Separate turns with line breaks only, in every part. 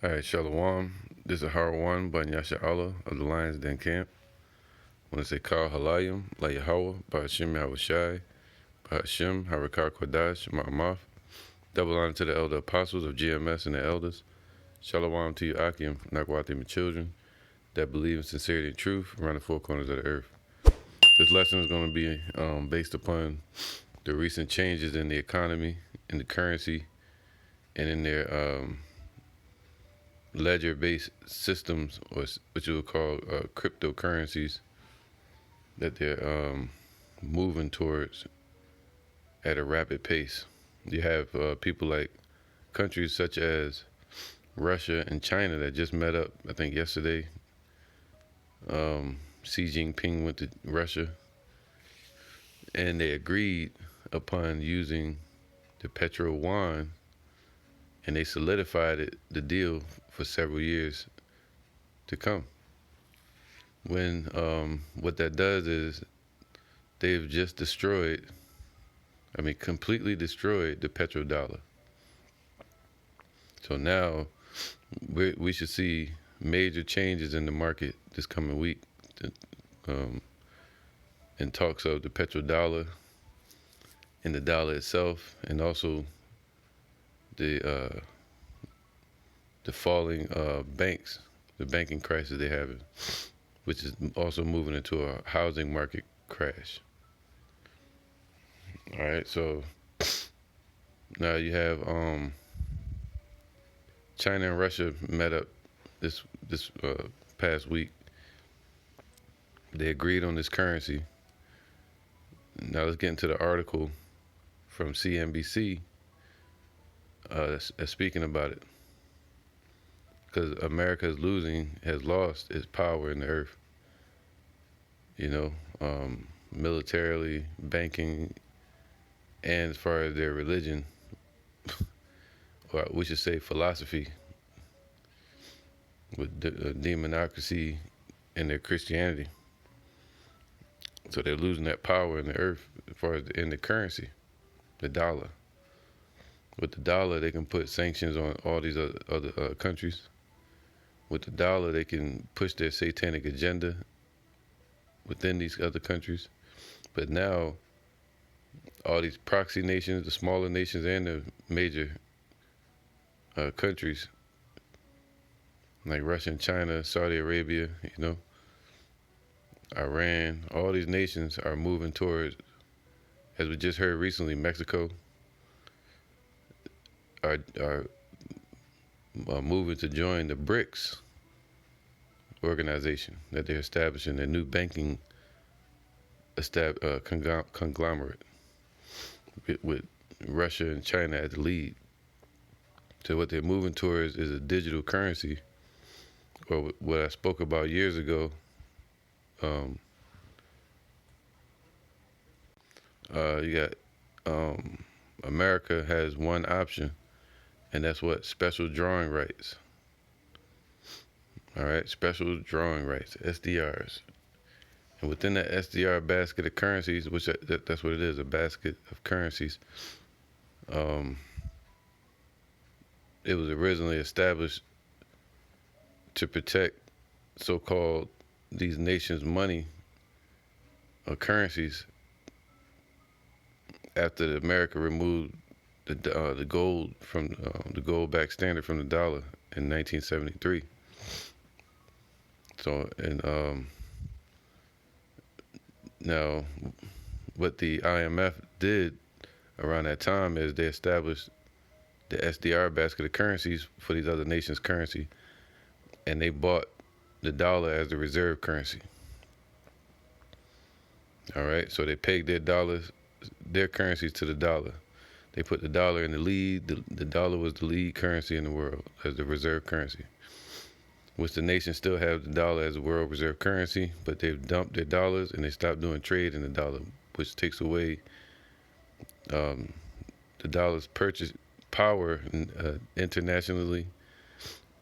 All right, Shalom. This is Harwan Banyasha Allah of the Lions Den Camp. I want to say Kal Halayim, La Yahweh, Bahashim Yahushai, Bahashim Harakar Kodash, Ma'amaf. Double honor to the elder apostles of GMS and the elders. Shalom to you, Akim, Nakwati, my children that believe in sincerity and truth around the four corners of the earth. This lesson is going to be based upon the recent changes in the economy, in the currency, and in their ledger-based systems, or what you would call cryptocurrencies, that they're moving towards at a rapid pace. You have people like countries such as Russia and China that just met up, I think yesterday. Xi Jinping went to Russia, and they agreed upon using the Petro-Yuan, and they solidified the deal for several years to come. When what that does is they've just completely destroyed the petrodollar. So now we should see major changes in the market this coming week, in talks of the petrodollar and the dollar itself, and also the falling banks, the banking crisis they're having, which is also moving into a housing market crash. All right, so now you have China and Russia met up this past week. They agreed on this currency. Now let's get into the article from CNBC that's speaking about it, because America has lost its power in the earth. Militarily, banking, and as far as their religion, or we should say philosophy, with demonocracy and their Christianity. So they're losing that power in the earth as far as in the currency, the dollar. With the dollar, they can put sanctions on all these other countries. With the dollar, they can push their satanic agenda within these other countries. But now, all these proxy nations, the smaller nations and the major countries, like Russia and China, Saudi Arabia, Iran, all these nations are moving towards, as we just heard recently, Mexico are moving to join the BRICS organization that they're establishing, a new banking conglomerate with Russia and China at the lead. So what they're moving towards is a digital currency, or what I spoke about years ago. You got America has one option, and that's what? Special drawing rights. All right, special drawing rights, SDRs. And within that SDR basket of currencies, which that's what it is, a basket of currencies, it was originally established to protect so-called these nations' money or currencies after America removed the gold from the gold-backed standard from the dollar in 1973. So, and now what the IMF did around that time is they established the SDR basket of currencies for these other nations' currency, and they bought the dollar as the reserve currency. All right, so they pegged their currencies to the dollar. They put the dollar in the lead. The dollar was the lead currency in the world as the reserve currency, which the nations still have the dollar as a world reserve currency, but they've dumped their dollars and they stopped doing trade in the dollar, which takes away the dollar's purchase power internationally,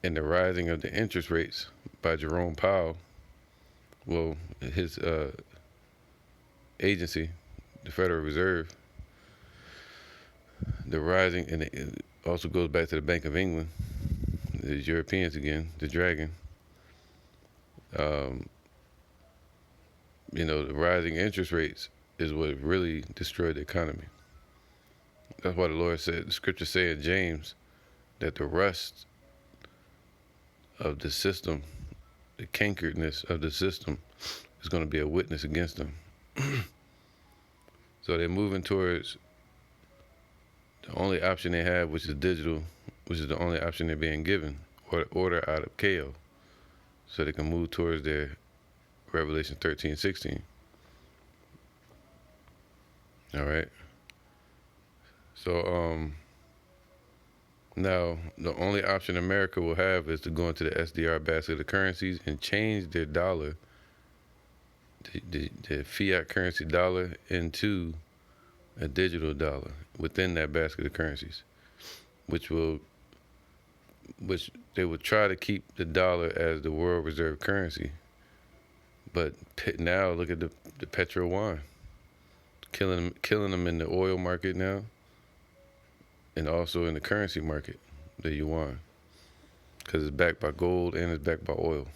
and the rising of the interest rates by Jerome Powell. Well, his agency, the Federal Reserve, the rising, and it also goes back to the Bank of England, the Europeans again, the dragon. Um, the rising interest rates is what really destroyed the economy. That's why the Lord said, the scripture say in James, that the rust of the system, the cankeredness of the system, is going to be a witness against them. So they're moving towards the only option they have, which is digital, which is the only option they're being given, or order out of chaos, so they can move towards their Revelation 13:16. All right. So now the only option America will have is to go into the SDR basket of currencies and change their dollar, the fiat currency dollar, into a digital dollar within that basket of currencies, which they would try to keep the dollar as the world reserve currency. But now look at the Petro-Yuan, killing them in the oil market now, and also in the currency market, the yuan, because it's backed by gold and it's backed by oil.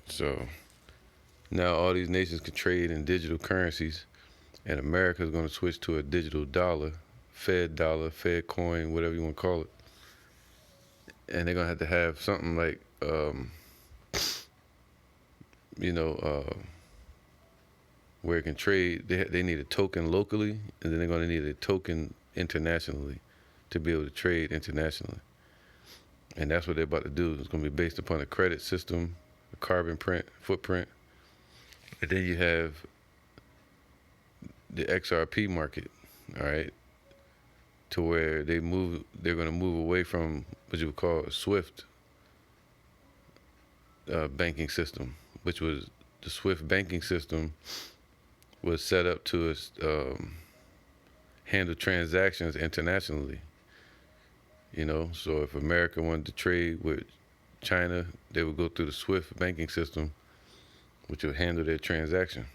So now all these nations can trade in digital currencies, and America is going to switch to a digital dollar, Fed coin, whatever you want to call it. And they're going to have something like, where it can trade. They need a token locally, and then they're going to need a token internationally to be able to trade internationally. And that's what they're about to do. It's going to be based upon a credit system, a carbon footprint. And then you have the XRP market, all right, to where they're going to move away from what you would call a SWIFT banking system, which was the SWIFT banking system was set up to handle transactions internationally. So if America wanted to trade with China, they would go through the SWIFT banking system, which would handle their transaction.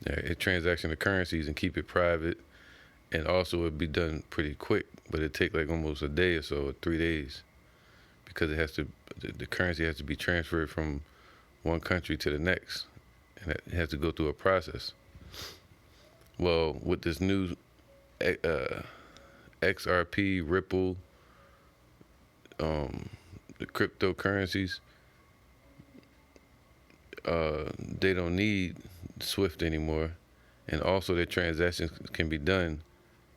A transaction of currencies and keep it private, and also it'd be done pretty quick, but it'd take like almost a day or so, or 3 days, because the currency has to be transferred from one country to the next, and it has to go through a process. Well, with this new XRP, Ripple, the cryptocurrencies, they don't need SWIFT anymore, and also their transactions can be done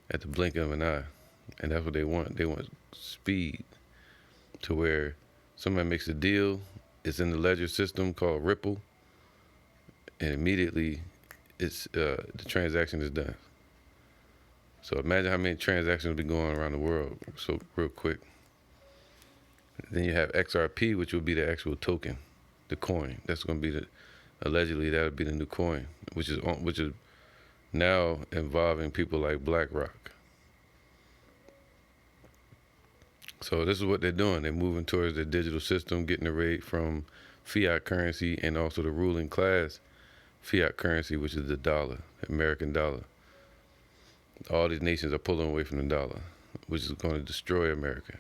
at the blink of an eye, and that's what they want. They want speed, to where somebody makes a deal, it's in the ledger system called Ripple, and immediately the transaction is done. So imagine how many transactions will be going around the world so real quick. Then you have XRP, which will be the actual token, the coin. That's going to be allegedly that would be the new coin, which is now involving people like BlackRock. So this is what they're doing. They're moving towards the digital system, getting away from fiat currency and also the ruling class fiat currency, which is the dollar, the American dollar. All these nations are pulling away from the dollar, which is going to destroy America.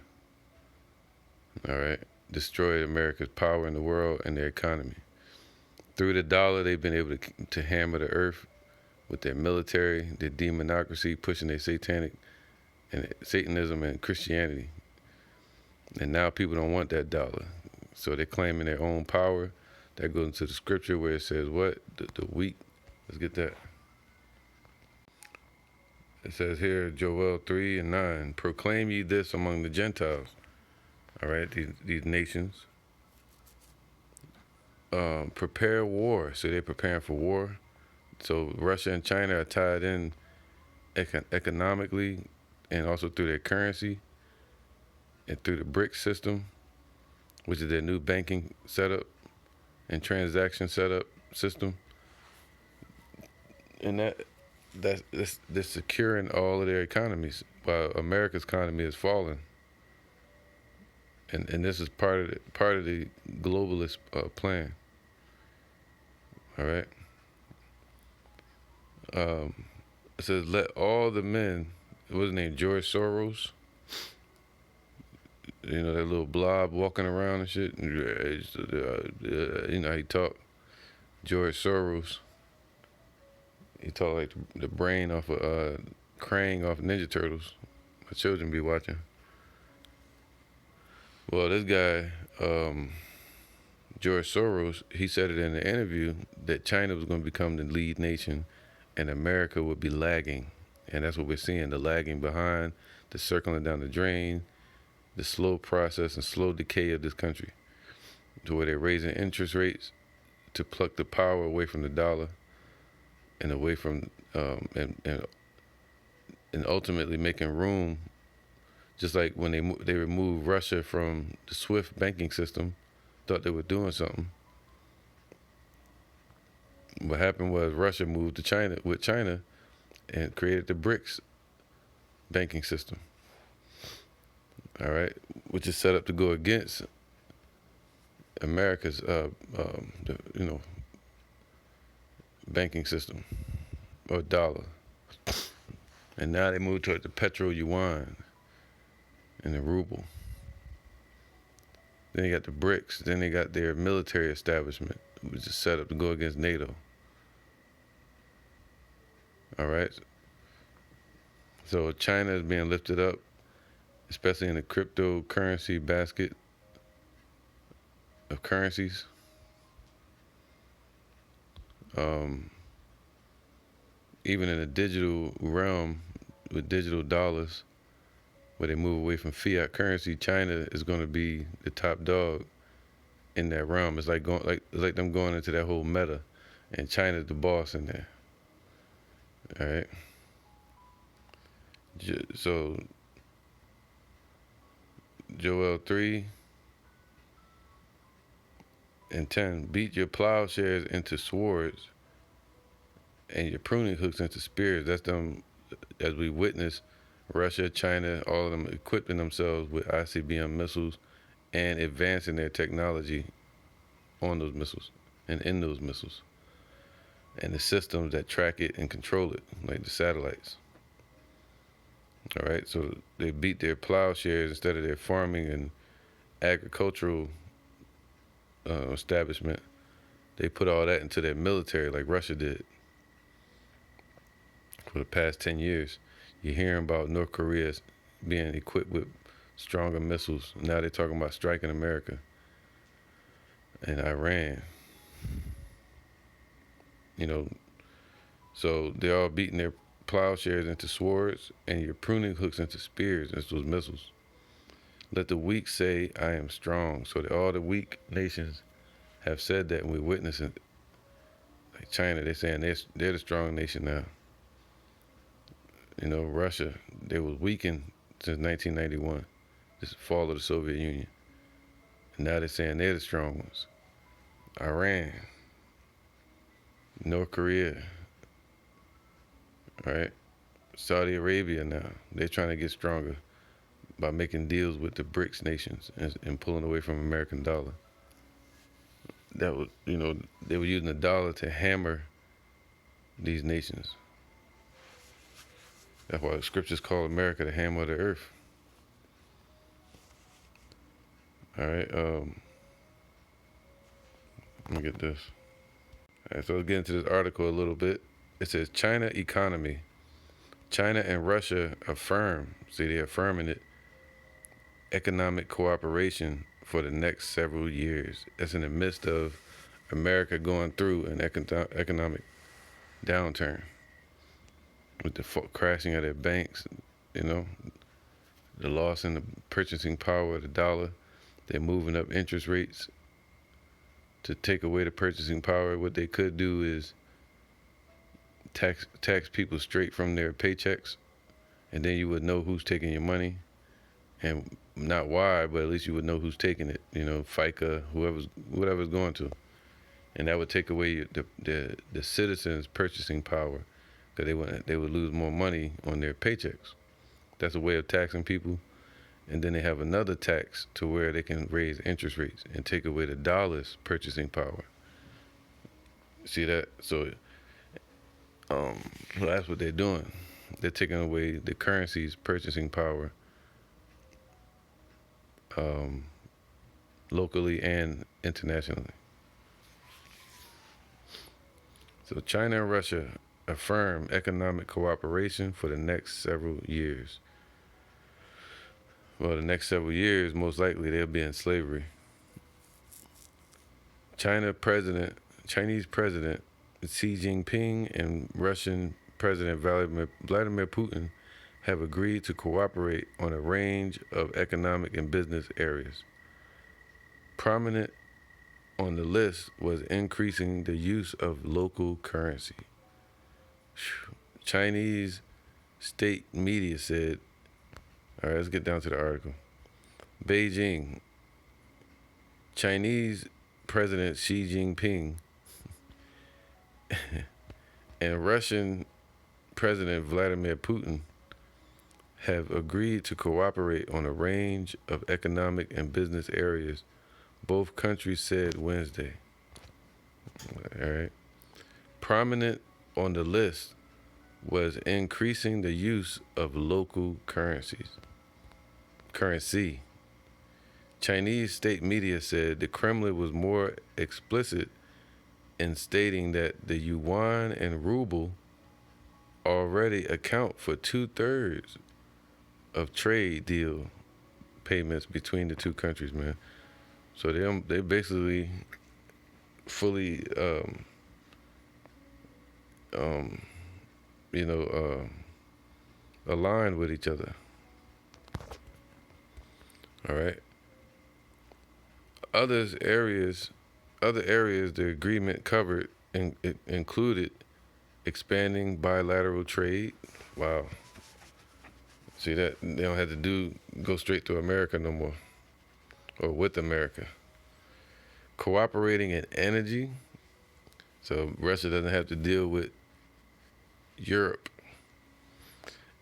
All right? Destroy America's power in the world and their economy. Through the dollar, they've been able to hammer the earth with their military, their demonocracy, pushing their Satanism and Christianity. And now people don't want that dollar. So they're claiming their own power. That goes into the scripture where it says what? The weak. Let's get that. It says here, Joel 3:9, proclaim ye this among the Gentiles. All right, these nations. Prepare war. So they're preparing for war. So Russia and China are tied in economically and also through their currency and through the BRICS system, which is their new banking setup and transaction setup system. And they're securing all of their economies while America's economy is falling. And this is part of the globalist plan. All right. It says, let all the men, what's his name, George Soros, You know, that little blob walking around and shit. You know how he talk. George Soros. He talk like the brain off of Krang off Ninja Turtles. My children be watching. Well, this guy, George Soros, he said it in the interview that China was going to become the lead nation and America would be lagging. And that's what we're seeing, the lagging behind, the circling down the drain, the slow process and slow decay of this country, to where they're raising interest rates to pluck the power away from the dollar and away from and ultimately making room, just like when they removed Russia from the SWIFT banking system, thought they were doing something. What happened was Russia moved to China with China and created the BRICS banking system. All right, which is set up to go against America's, banking system or dollar. And now they moved toward the Petro-Yuan and the ruble. Then they got the BRICS. Then they got their military establishment, which is set up to go against NATO. All right. So China is being lifted up, especially in the cryptocurrency basket of currencies. Even in the digital realm with digital dollars, where they move away from fiat currency, China is going to be the top dog in that realm. It's like them going into that whole meta, and China's the boss in there. All right. So Joel 3:10, beat your plowshares into swords and your pruning hooks into spears. That's them, as we witness Russia, China, all of them equipping themselves with ICBM missiles and advancing their technology on those missiles and in those missiles, and the systems that track it and control it, like the satellites. All right, so they beat their plowshares instead of their farming and agricultural establishment. They put all that into their military, like Russia did. For the past 10 years, you're hearing about North Korea being equipped with stronger missiles. Now they're talking about striking America and Iran. You know, so they're all beating their plowshares into swords and your pruning hooks into spears. That's those missiles. Let the weak say, I am strong. So that all the weak nations have said that, and we're witnessing it. Like China, they're saying they're the strong nation now. You know, Russia, they was weakened since 1991, this fall of the Soviet Union. And now they're saying they're the strong ones. Iran, North Korea, all right? Saudi Arabia now, they're trying to get stronger by making deals with the BRICS nations and pulling away from American dollar. That was, they were using the dollar to hammer these nations. That's why the scriptures call America the hammer of the earth. All right, let me get this. All right, so let's get into this article a little bit. It says China economy. China and Russia affirm, see, they're affirming it, economic cooperation for the next several years. That's in the midst of America going through an economic downturn with the crashing of their banks, the loss in the purchasing power of the dollar. They're moving up interest rates to take away the purchasing power. What they could do is tax people straight from their paychecks, and then you would know who's taking your money, and not why, but at least you would know who's taking it. FICA, whatever's going to, and that would take away the citizens' purchasing power, because they would lose more money on their paychecks. That's a way of taxing people. And then they have another tax to where they can raise interest rates and take away the dollar's purchasing power. See that? So that's what they're doing. They're taking away the currency's purchasing power locally and internationally. So China and Russia affirm economic cooperation for the next several years. Well, the next several years, most likely they'll be in slavery. Chinese President Xi Jinping and Russian President Vladimir Putin have agreed to cooperate on a range of economic and business areas. Prominent on the list was increasing the use of local currency. Chinese state media said, all right, let's get down to the article. Beijing, Chinese President Xi Jinping and Russian President Vladimir Putin have agreed to cooperate on a range of economic and business areas, both countries said Wednesday. All right. Prominent on the list was increasing the use of local currency. Chinese state media said the Kremlin was more explicit in stating that the yuan and ruble already account for 2/3 of trade deal payments between the two countries, man. So they basically fully aligned with each other. All right. Other areas the agreement covered included expanding bilateral trade. Wow. See that they don't have to go straight to America no more, or with America. Cooperating in energy, so Russia doesn't have to deal with Europe.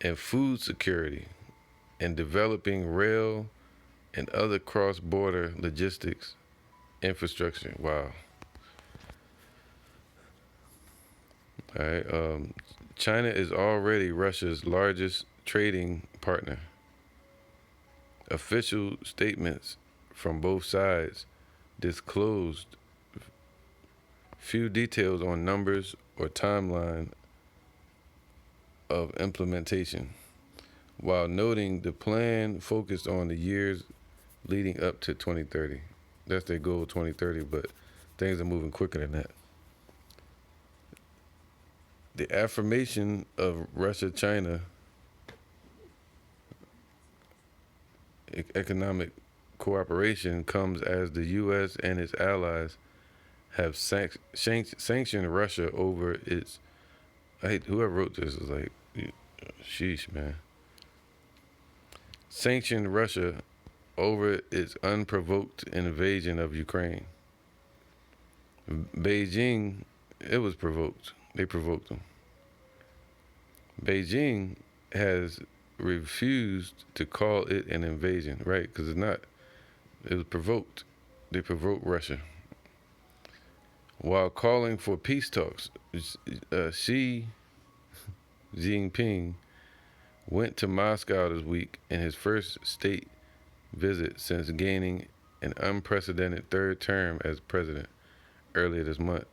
And food security, and developing rail and other cross-border logistics infrastructure. Wow. All right. China is already Russia's largest trading partner. Official statements from both sides disclosed few details on numbers or timeline of implementation, while noting the plan focused on the years leading up to 2030. That's their goal, 2030, but things are moving quicker than that. The affirmation of Russia-China economic cooperation comes as the U.S. and its allies have sanctioned Russia over its. Whoever wrote this is like, sheesh, man. Sanctioned Russia over its unprovoked invasion of Ukraine. Beijing, it was provoked. They provoked them. Beijing has refused to call it an invasion, right? Because it's not. It was provoked. They provoked Russia. While calling for peace talks, Xi Jinping went to Moscow this week in his first state visit since gaining an unprecedented third term as president earlier this month.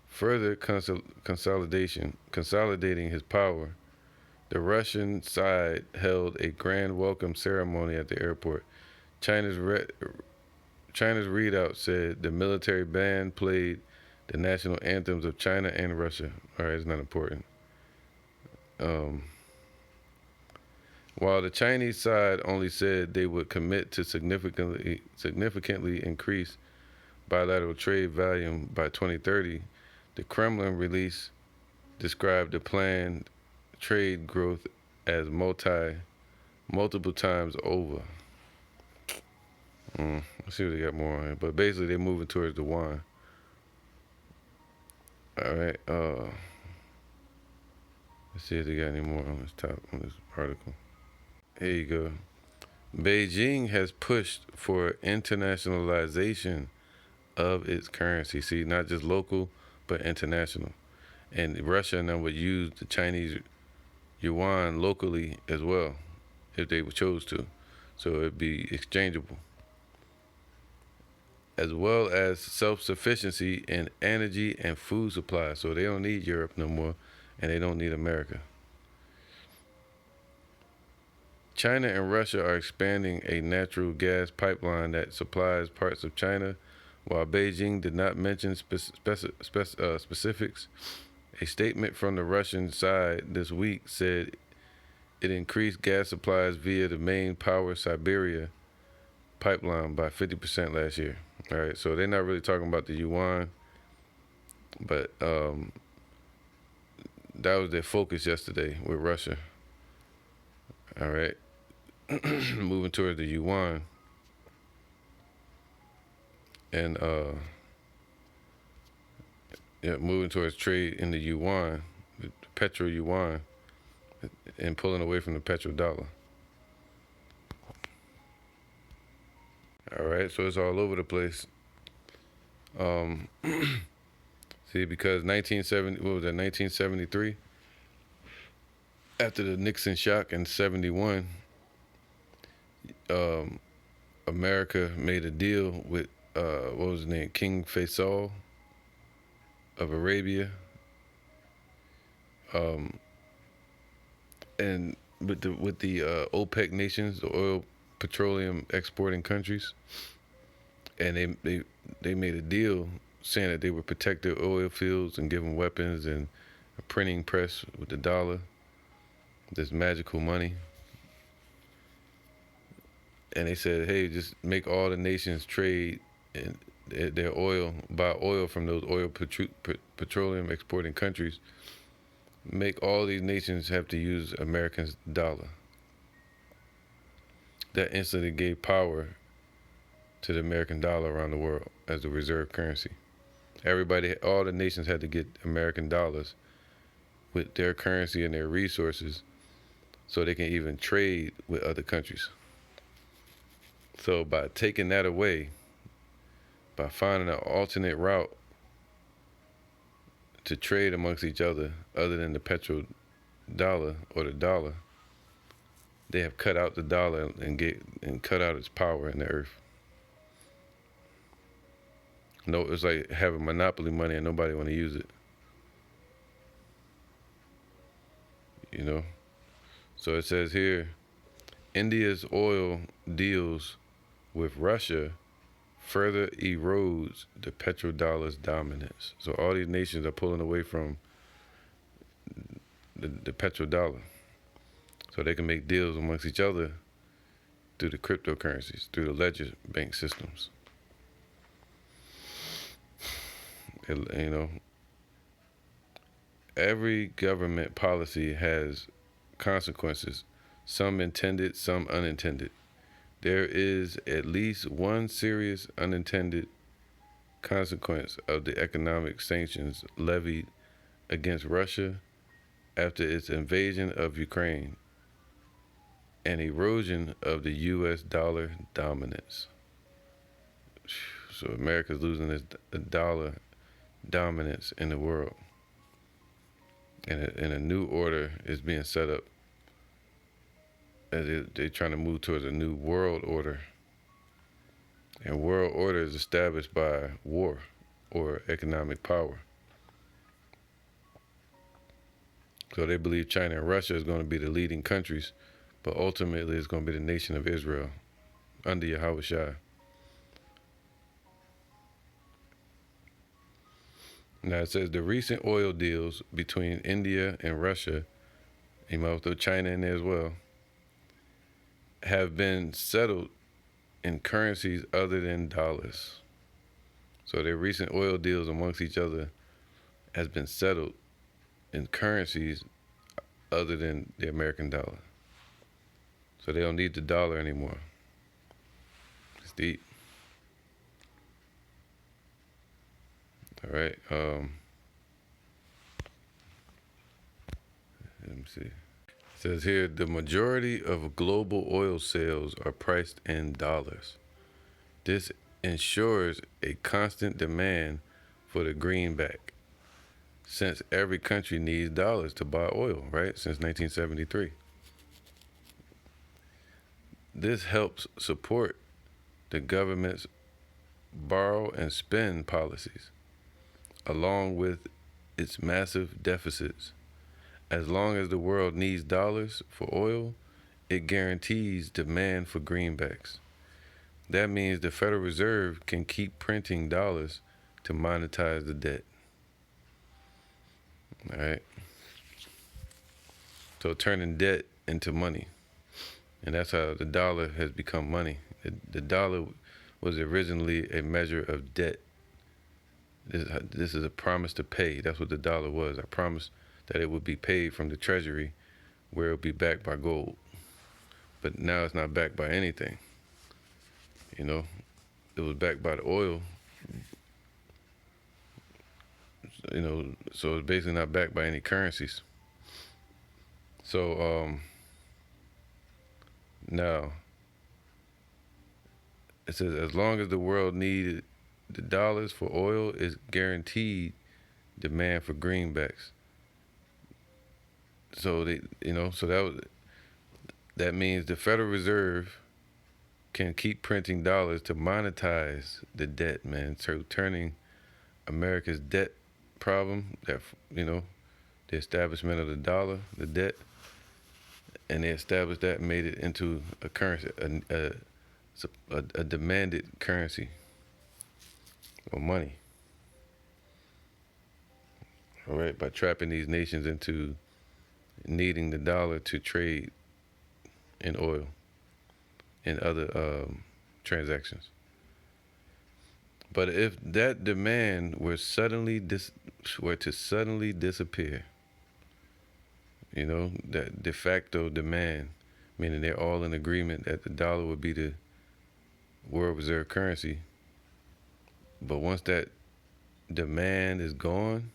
Further consolidating his power, the Russian side held a grand welcome ceremony at the airport. China's readout said the military band played the national anthems of China and Russia. All right, it's not important. While the Chinese side only said they would commit to significantly increase bilateral trade volume by 2030, the Kremlin release described the planned trade growth as multiple times over. Let's see what they got more on here. But basically, they're moving towards the yuan. All right. Let's see if they got any more on this article. Here you go. Beijing has pushed for internationalization of its currency. See, not just local, but international. And Russia now would use the Chinese yuan locally as well, if they chose to. So it'd be exchangeable. as well as self-sufficiency in energy and food supply. So they don't need Europe no more, and they don't need America. China and Russia are expanding a natural gas pipeline that supplies parts of China, while Beijing did not mention specifics. A statement from the Russian side this week said it increased gas supplies via the main Power Siberia pipeline by 50% last year. All right, so they're not really talking about the yuan, but that was their focus yesterday with Russia. All right, moving towards the yuan, and moving towards trade in the yuan, the Petro-Yuan, and pulling away from the Petro-Dollar. All right, so it's all over the place. See, because 1973, after the Nixon shock in 71, America made a deal with what was his name, King Faisal of Arabia, and with the OPEC nations, the oil petroleum exporting countries, and they made a deal saying that they would protect their oil fields and give them weapons and a printing press with the dollar, this magical money. And they said, hey, just make all the nations trade in their oil, buy oil from those oil petroleum exporting countries. Make all these nations have to use America's dollar. That instantly gave power to the American dollar around the world as the reserve currency. All the nations had to get American dollars with their currency and their resources so they can even trade with other countries. So by taking that away, by finding an alternate route to trade amongst each other than the petrodollar or the dollar, they have cut out the dollar and cut out its power in the earth. No, it's like having monopoly money and nobody want to use it. You know? So it says here, India's oil deals with Russia further erodes the petrodollar's dominance. So all these nations are pulling away from the petrodollar so they can make deals amongst each other through the cryptocurrencies, through the ledger bank systems. You know, every government policy has consequences, some intended, some unintended. There is at least one serious unintended consequence of the economic sanctions levied against Russia after its invasion of Ukraine, an erosion of the U.S. dollar dominance. So America's losing its dollar dominance in the world, and a new order is being set up. They're trying to move towards a new world order, and world order is established by war or economic power. So they believe China and Russia is going to be the leading countries, but ultimately it's going to be the nation of Israel under Yahweh Shai. Now it says the recent oil deals between India and Russia, you might throw China in there as well, have been settled in currencies other than dollars. So their recent oil deals amongst each other has been settled in currencies other than the American dollar. So they don't need the dollar anymore. It's deep. All right. Let me see. It says here, the majority of global oil sales are priced in dollars. This ensures a constant demand for the greenback, since every country needs dollars to buy oil, right? Since 1973. This helps support the government's borrow and spend policies, along with its massive deficits. As long as the world needs dollars for oil, it guarantees demand for greenbacks. That means the Federal Reserve can keep printing dollars to monetize the debt. All right. So turning debt into money. And that's how the dollar has become money. The dollar was originally a measure of debt. This is a promise to pay. That's what the dollar was. I promised that it would be paid from the treasury where it would be backed by gold. But now it's not backed by anything. You know, it was backed by the oil. You know, so it's basically not backed by any currencies. So now it says as long as the world needed the dollars for oil, is guaranteed demand for greenbacks. So that means the Federal Reserve can keep printing dollars to monetize the debt, man. So turning America's debt problem, that the establishment of the dollar, the debt, and they established that, made it into a currency, a demanded currency or money. All right, by trapping these nations into needing the dollar to trade in oil and other transactions. But if that demand were to suddenly disappear, that de facto demand, meaning they're all in agreement that the dollar would be the world reserve currency, but once that demand is gone,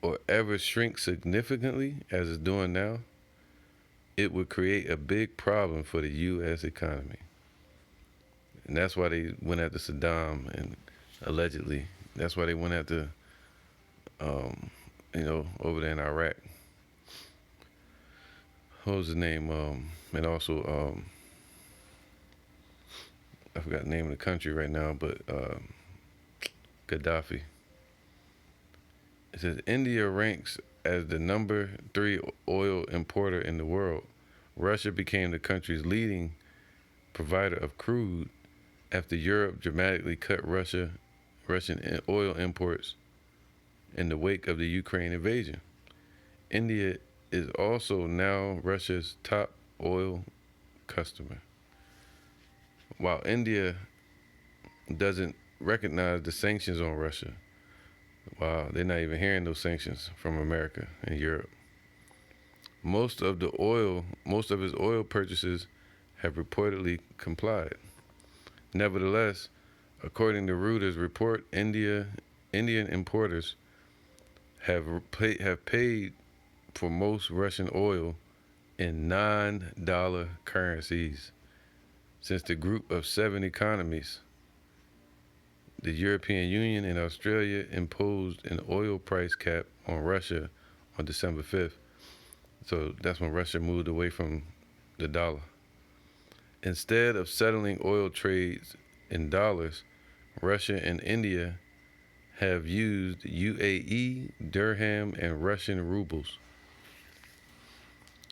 or ever shrink significantly as it's doing now, it would create a big problem for the U.S. economy. And that's why they went after Saddam, and allegedly, that's why they went after, over there in Iraq. What was his name? And also, I forgot the name of the country right now, but Gaddafi. It says India ranks as the number 3 oil importer in the world. Russia became the country's leading provider of crude after Europe dramatically cut Russian oil imports in the wake of the Ukraine invasion. India is also now Russia's top oil customer. While India doesn't recognize the sanctions on Russia, wow, they're not even hearing those sanctions from America and Europe. Most of his oil purchases have reportedly complied. Nevertheless, according to Reuters report, Indian importers have paid for most Russian oil in non-dollar currencies. Since the group of 7 economies, the European Union and Australia imposed an oil price cap on Russia on December 5th. So that's when Russia moved away from the dollar. Instead of settling oil trades in dollars, Russia and India have used UAE, dirham, and Russian rubles.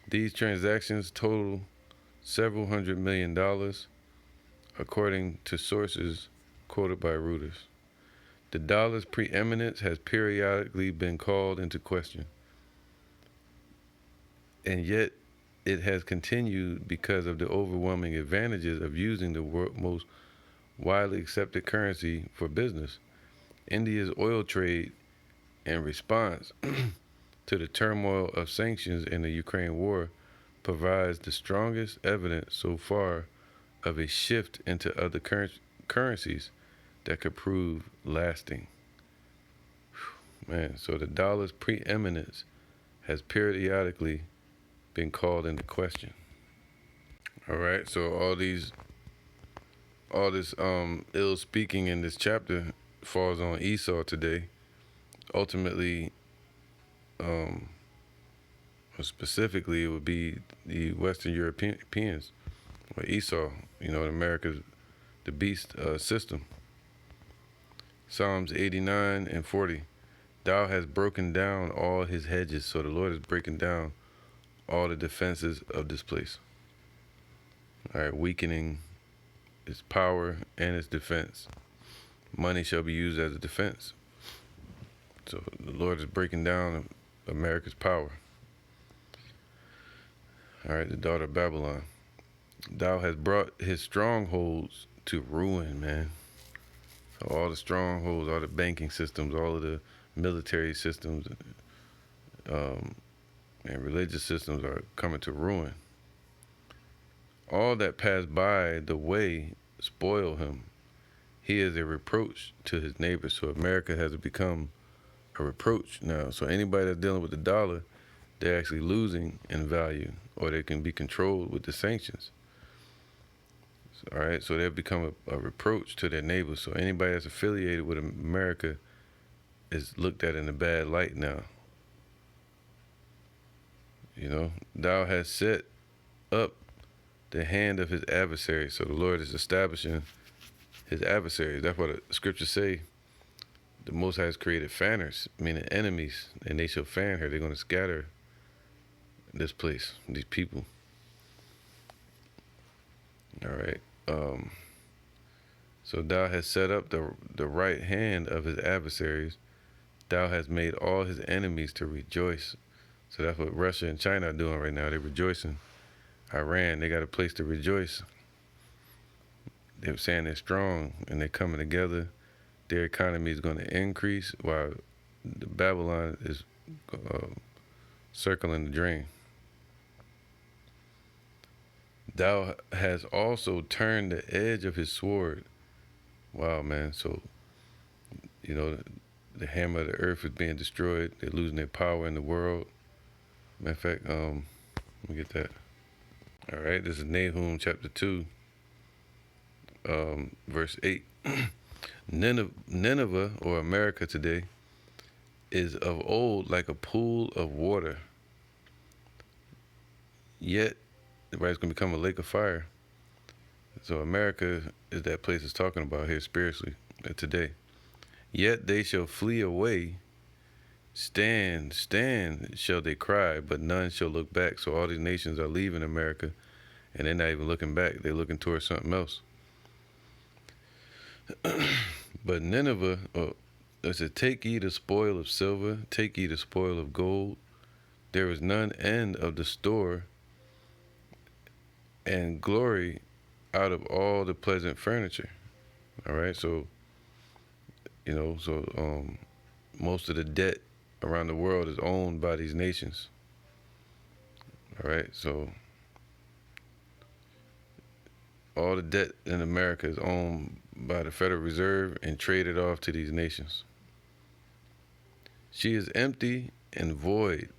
These transactions total several $100 million, according to sources quoted by Reuters. The dollar's preeminence has periodically been called into question, and yet it has continued because of the overwhelming advantages of using the world's most widely accepted currency for business. India's oil trade, in response to the turmoil of sanctions in the Ukraine war, provides the strongest evidence so far of a shift into other currencies that could prove lasting. Man, so the dollar's preeminence has periodically been called into question. All right, so all this ill speaking in this chapter falls on Esau today. Ultimately, specifically, it would be the Western Europeans, or Esau. America's the beast system. Psalms 89 and 40. Thou hast broken down all his hedges. So the Lord is breaking down all the defenses of this place. All right, weakening its power and its defense. Money shall be used as a defense. So the Lord is breaking down America's power. All right, the daughter of Babylon. Thou hast brought his strongholds to ruin, man. So all the strongholds, all the banking systems, all of the military systems, and religious systems are coming to ruin. All that pass by the way spoil him. He is a reproach to his neighbors. So America has become a reproach now. So anybody that's dealing with the dollar, they're actually losing in value, or they can be controlled with the sanctions. All right, so they've become a reproach to their neighbors. So anybody that's affiliated with America is looked at in a bad light now. You know, thou hast set up the hand of his adversary. So the Lord is establishing his adversaries. That's what the scriptures say. The Most High has created fanners, meaning enemies, and they shall fan her. They're going to scatter this place, these people. All right. So thou hast set up the right hand of his adversaries. Thou hast made all his enemies to rejoice. So that's what Russia and China are doing right now. They're rejoicing. Iran, they got a place to rejoice. They're saying they're strong and they're coming together. Their economy is going to increase while the Babylon is circling the drain. Thou hast also turned the edge of his sword. Wow, man. So, you know, the hammer of the earth is being destroyed. They're losing their power in the world. Matter of fact, let me get that. All right, this is Nahum chapter 2, verse 8. Nineveh, or America today, is of old like a pool of water. Yet, it's going to become a lake of fire. So America is that place it's talking about here spiritually today. Yet they shall flee away. Stand, stand, shall they cry, but none shall look back. So all these nations are leaving America, and they're not even looking back. They're looking towards something else. But Nineveh, it said, take ye the spoil of silver, take ye the spoil of gold. There is none end of the store, and glory out of all the pleasant furniture. All right, so, you know, most of the debt around the world is owned by these nations. All right, so all the debt in America is owned by the Federal Reserve and traded off to these nations. She is empty and void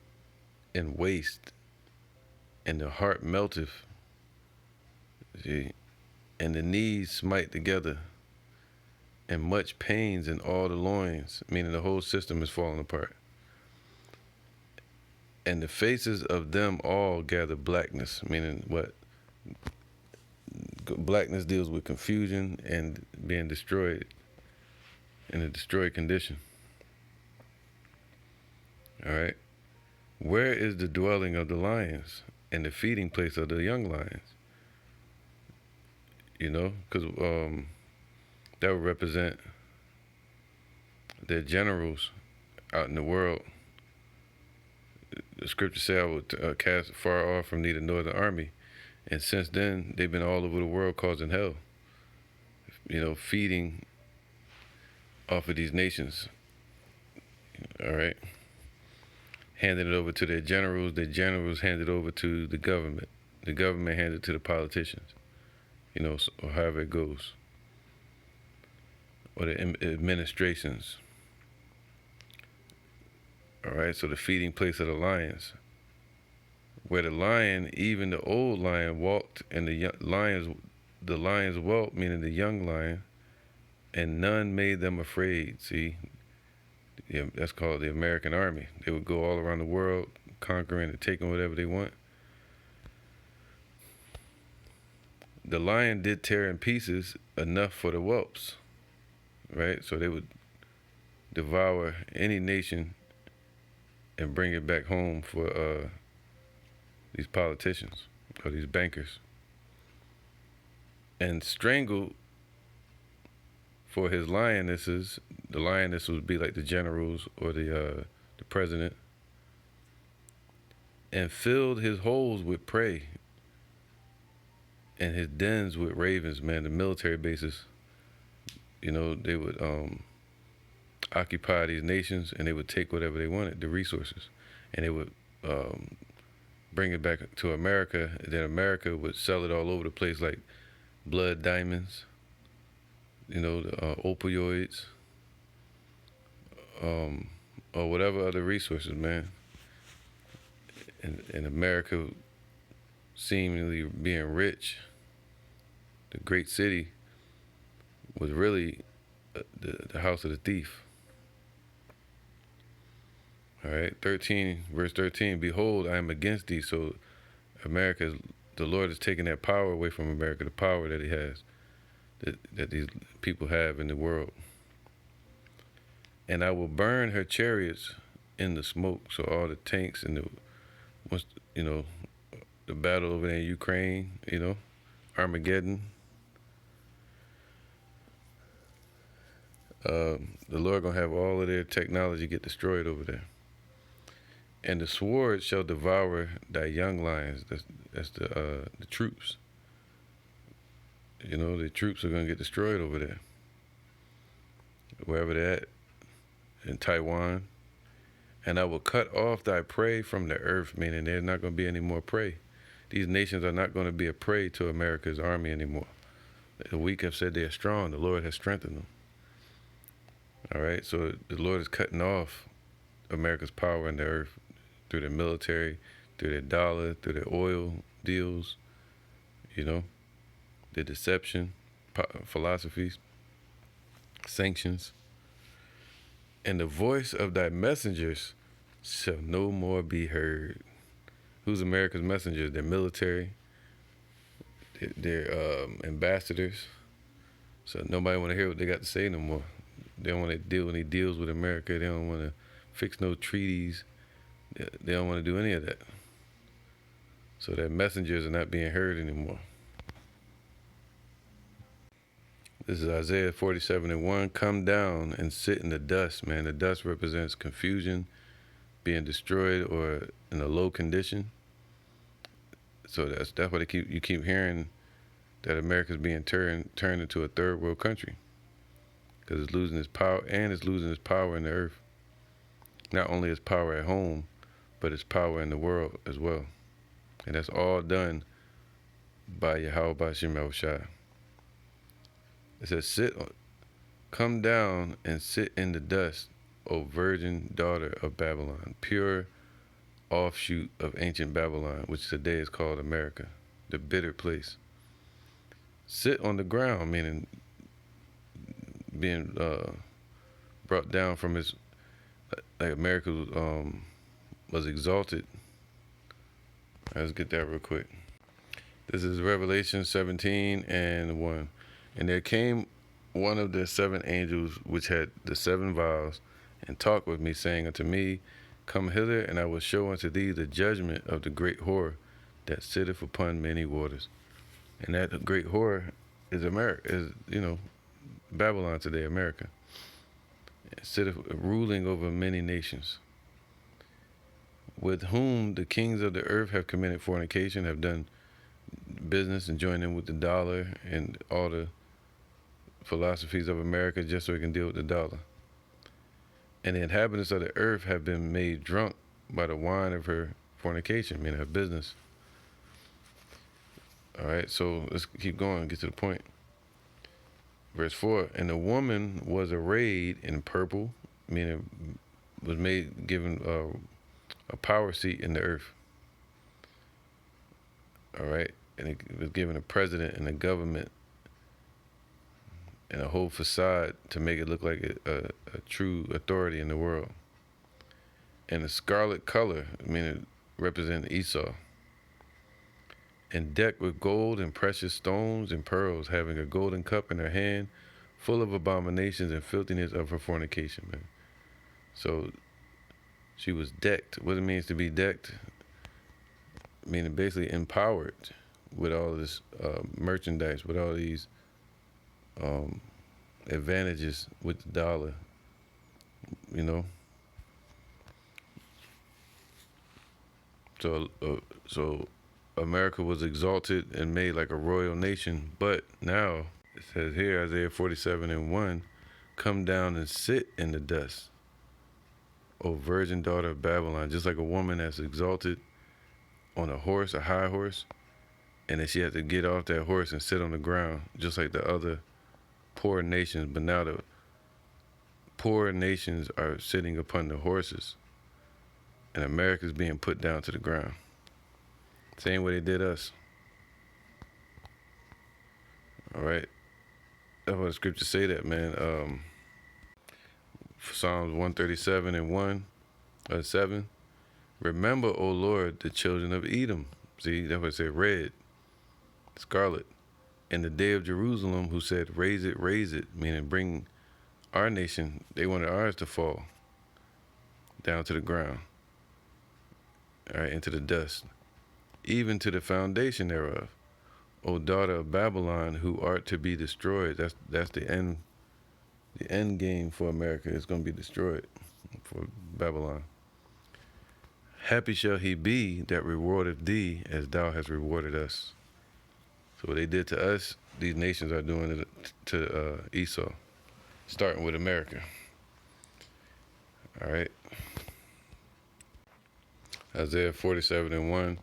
and waste, and the heart melteth. See, and the knees smite together, and much pains in all the loins, meaning the whole system is falling apart. And the faces of them all gather blackness, meaning what? Blackness deals with confusion and being destroyed in a destroyed condition. All right. Where is the dwelling of the lions and the feeding place of the young lions? You know, because that would represent their generals out in the world. The scripture said, I would cast far off from thee the northern army. And since then, they've been all over the world causing hell. You know, feeding off of these nations. All right. Handing it over to their generals handed over to the government handed it to the politicians. You know, or however it goes. Or the administrations. All right, so the feeding place of the lions. Where the lion, even the old lion, walked, and the lions whelped, meaning the young lion, and none made them afraid. See, yeah, that's called the American army. They would go all around the world, conquering and taking whatever they want. the lion did tear in pieces enough for the whelps, right? So they would devour any nation and bring it back home for these politicians or these bankers, and strangled for his lionesses. The lioness would be like the generals or the president, and filled his holes with prey and his dens with ravens. Man, the military bases, they would occupy these nations, and they would take whatever they wanted, the resources, and they would bring it back to America. And then America would sell it all over the place, like blood diamonds, the opioids, or whatever other resources, man. And America seemingly being rich, the great city, was really the house of the thief. All right, 13, verse 13, behold, I am against thee. So the Lord is taking that power away from America, the power that he has, that these people have in the world. And I will burn her chariots in the smoke. So all the tanks and the battle over there in Ukraine, Armageddon. The Lord gonna have all of their technology get destroyed over there. And the sword shall devour thy young lions. That's the troops. The troops are gonna get destroyed over there, wherever they're at, in Taiwan. And I will cut off thy prey from the earth, meaning there's not gonna be any more prey. These nations are not gonna be a prey to America's army anymore. The weak have said they are strong. The Lord has strengthened them. All right, so the Lord is cutting off America's power in the earth through the military, through their dollar, through their oil deals, the deception, philosophies, sanctions. And the voice of thy messengers shall no more be heard. Who's America's messengers? Their military, their ambassadors. So nobody want to hear what they got to say no more. They don't want to deal any deals with America. They don't want to fix no treaties. They don't want to do any of that. So their messengers are not being heard anymore. This is Isaiah 47:1. Come down and sit in the dust, man. The dust represents confusion, being destroyed, or in a low condition. So that's why you keep hearing that America's being turned into a third world country, because it's losing its power, and it's losing its power in the earth. Not only its power at home, but its power in the world as well. And that's all done by Yahweh B'Shem Yahushua. It says, come down and sit in the dust, O virgin daughter of Babylon, pure offshoot of ancient Babylon, which today is called America, the bitter place. Sit on the ground, meaning being brought down from its, like America was exalted. Let's get that real quick. This is Revelation 17:1. And there came one of the seven angels which had the seven vials, and talked with me, saying unto me, come hither, and I will show unto thee the judgment of the great whore that sitteth upon many waters. And that great whore is America, is Babylon today, America. It sitteth ruling over many nations, with whom the kings of the earth have committed fornication, have done business and joined in with the dollar and all the philosophies of America, just so we can deal with the dollar. And the inhabitants of the earth have been made drunk by the wine of her fornication, meaning her business. All right, so let's keep going, get to the point. Verse 4, and the woman was arrayed in purple, meaning was given a power seat in the earth. All right, and it was given a president and a government and a whole facade to make it look like a true authority in the world. And a scarlet color, meaning representing Esau. and decked with gold and precious stones and pearls, having a golden cup in her hand, full of abominations and filthiness of her fornication, man. So she was decked. What it means to be decked, meaning basically empowered with all this merchandise, with all these advantages with the dollar, you know. So America was exalted and made like a royal nation, but now it says here, Isaiah 47:1, come down and sit in the dust, O virgin daughter of Babylon. Just like a woman that's exalted on a horse, a high horse, and then she had to get off that horse and sit on the ground, just like the other poor nations. But now the poor nations are sitting upon the horses, and America's being put down to the ground. Same way they did us. All right. That's what the scriptures say that, man. Psalms 137:7. Remember, O Lord, the children of Edom. See, that's what it said, red, scarlet. In the day of Jerusalem, who said, raise it, meaning bring our nation. They wanted ours to fall down to the ground, all right, into the dust, even to the foundation thereof. O daughter of Babylon, who art to be destroyed. That's the end. The end game for America is going to be destroyed for Babylon. Happy shall he be that rewardeth thee as thou hast rewarded us. So what they did to us, these nations are doing it to Esau, starting with America. All right. Isaiah 47:1.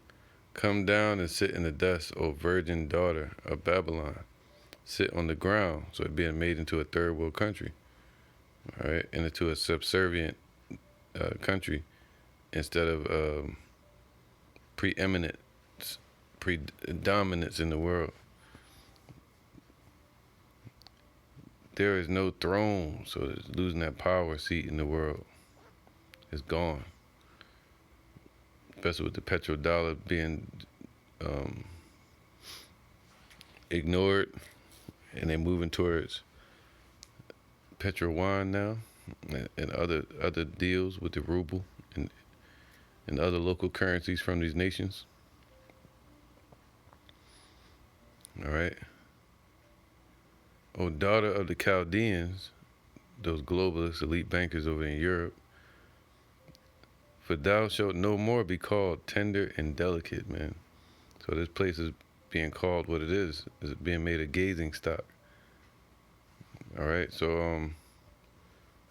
Come down and sit in the dust, O virgin daughter of Babylon. Sit on the ground. So it being made into a third world country. All right. And into a subservient country instead of preeminence, predominance in the world. There is no throne, so it's losing that power seat in the world. It's gone. Especially with the Petro-Dollar being ignored, and they're moving towards Petro-Yuan now, and other deals with the ruble and other local currencies from these nations. All right. O daughter of the Chaldeans, those globalist elite bankers over in Europe, for thou shalt no more be called tender and delicate, man. So this place is being called what it is being made a gazing stock. All right, so I'm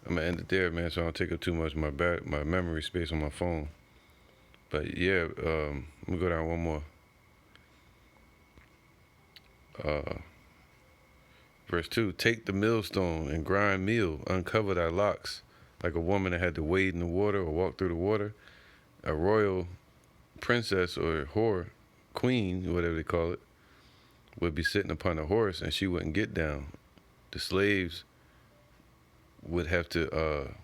gonna end it there, man, so I don't take up too much of my memory space on my phone. But yeah, let me go down one more. Verse 2, take the millstone and grind meal, uncover thy locks, like a woman that had to wade in the water or walk through the water. A royal princess or whore, queen, whatever they call it, would be sitting upon a horse, and she wouldn't get down. The slaves would have to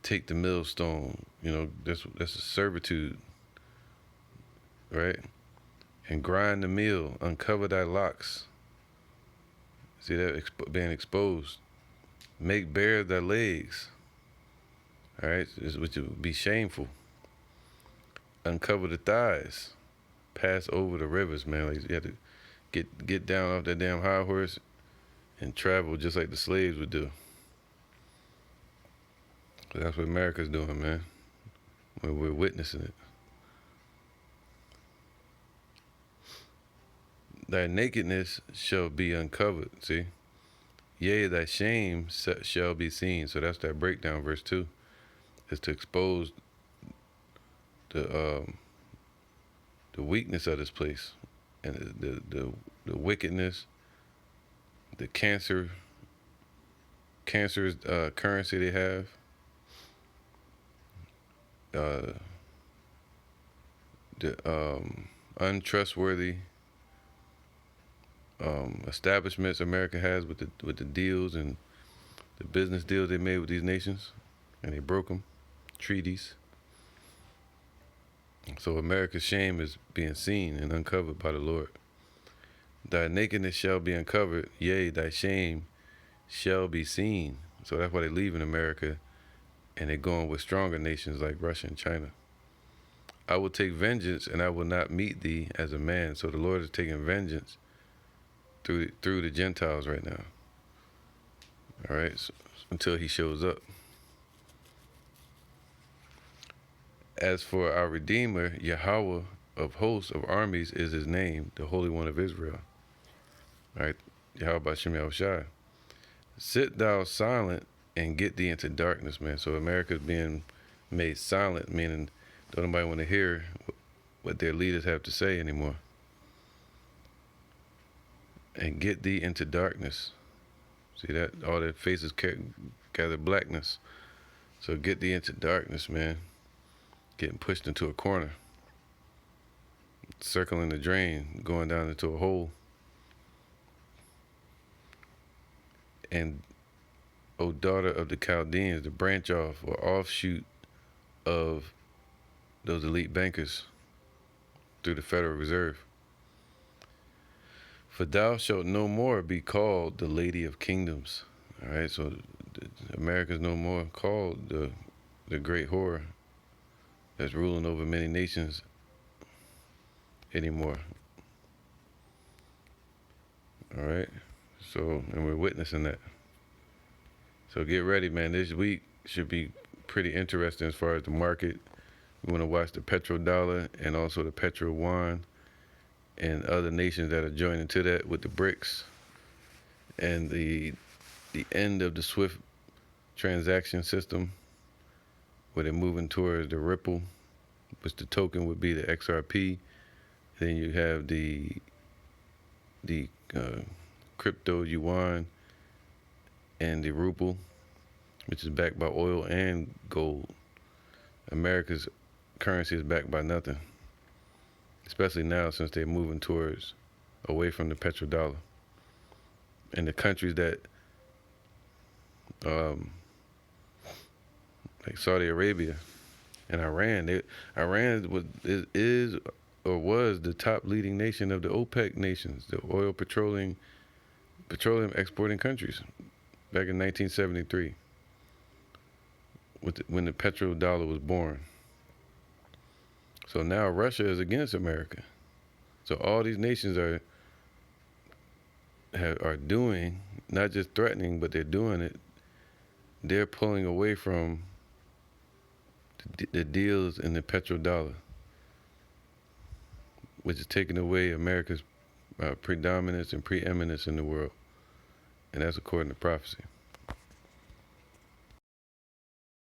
take the millstone. You know, that's a servitude, right? And grind the meal, uncover thy locks. See that being exposed. Make bare thy legs. All right, which would be shameful. Uncover the thighs. Pass over the rivers, man. Like you have to get down off that damn high horse and travel just like the slaves would do. That's what America's doing, man. We're witnessing it. Thy nakedness shall be uncovered, see? Yea, thy shame shall be seen. So that's that breakdown, verse 2. Is to expose the weakness of this place and the wickedness, the cancerous currency they have, the untrustworthy establishments America has with the deals and the business deals they made with these nations, and they broke them, treaties. So America's shame is being seen and uncovered by the Lord. Thy nakedness shall be uncovered, yea, thy shame shall be seen. So that's why they're leaving America and they're going with stronger nations like Russia and China. I will take vengeance and I will not meet thee as a man. So the Lord is taking vengeance through the Gentiles right now. All right, so, until he shows up. As for our Redeemer, Yahweh of hosts of armies is his name, the Holy One of Israel. All right, Yahweh Bashem Yahushai. Sit thou silent and get thee into darkness, man. So America's being made silent, meaning don't nobody want to hear what their leaders have to say anymore. And get thee into darkness. See that? All their faces gather blackness. So get thee into darkness, man. Getting pushed into a corner. Circling the drain, going down into a hole. And, O daughter of the Chaldeans, the branch off or offshoot of those elite bankers through the Federal Reserve. For thou shalt no more be called the Lady of Kingdoms. All right, so America's no more called the great whore that's ruling over many nations anymore. All right, so, and we're witnessing that. So get ready, man. This week should be pretty interesting as far as the market. We want to watch the Petro-Dollar and also the Petro-Yuan and other nations that are joining to that with the BRICS and the end of the SWIFT transaction system where they're moving towards the Ripple, which the token would be the XRP. Then you have the crypto yuan and the ruble, which is backed by oil and gold. America's currency is backed by nothing, especially now since they're moving towards away from the petrodollar. And the countries that like Saudi Arabia and Iran, Iran is or was the top leading nation of the OPEC nations, the oil petroleum exporting countries, back in 1973, when the petrodollar was born. So now Russia is against America. So all these nations are doing, not just threatening, but they're doing it. They're pulling away from the deals in the petrodollar, which is taking away America's predominance and preeminence in the world. And that's according to prophecy.